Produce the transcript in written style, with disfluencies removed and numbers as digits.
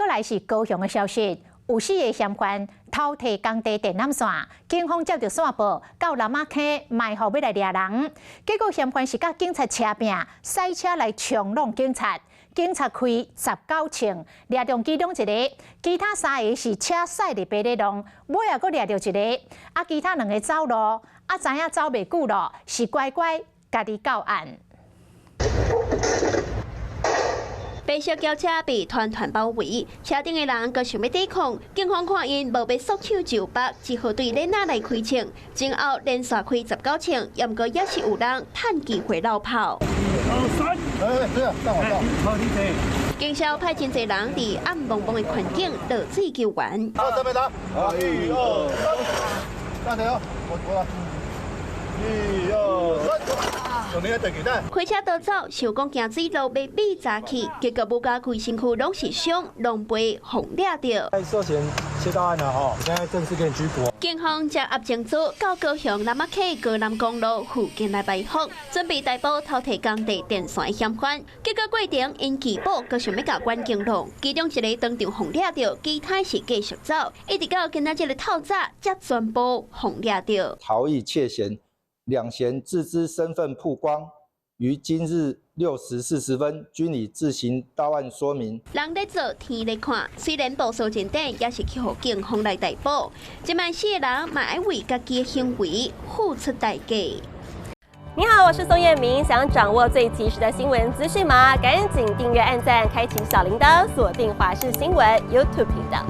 来是高雄的消息，有4个嫌犯偷摕工地电缆线，警方接到线报，到南马坑埋伏要来抓人，结果嫌犯是甲警察车拼，赛车来冲撞警察。 警察开19枪，掠中其中一个，其他3个是车驶入白日路，尾也阁掠着一个，其他2个走路，知影走袂久咯，是乖乖家己到案。 白色轿车被团团包围，车顶的人阁想要抵抗，警方看因无被束手就绑，只好对恁仔来开枪，前后连续开19枪，不过也是有人趁机会绕跑。警消派真侪人伫暗蒙蒙的环境落水救援。开车逃走，想讲行水路被米砸去，结果无加规身躯拢是伤，拢被红掠着。涉嫌窃盗案了吼，现在正式给你拘捕。警方将押证组到高雄南马溪高南公路附近来排访，准备逮捕偷摕工地电线的嫌犯。结果过程因拒保，阁想要甲关警路，其中一个当场红掠着，其他是继续走，一直到今仔日的透早才全部红掠着。逃逸窃嫌，2嫌自知身份曝光，于今日6时40分均已自行到案说明。人在做，天在看，虽然步数真短，也是去互警方来逮捕。这卖4个人嘛要为家己的行为付出代价。你好，我是宋彦明。想掌握最及时的新闻资讯吗？赶紧订阅、按赞、开启小铃铛，锁定华视新闻 YouTube 频道。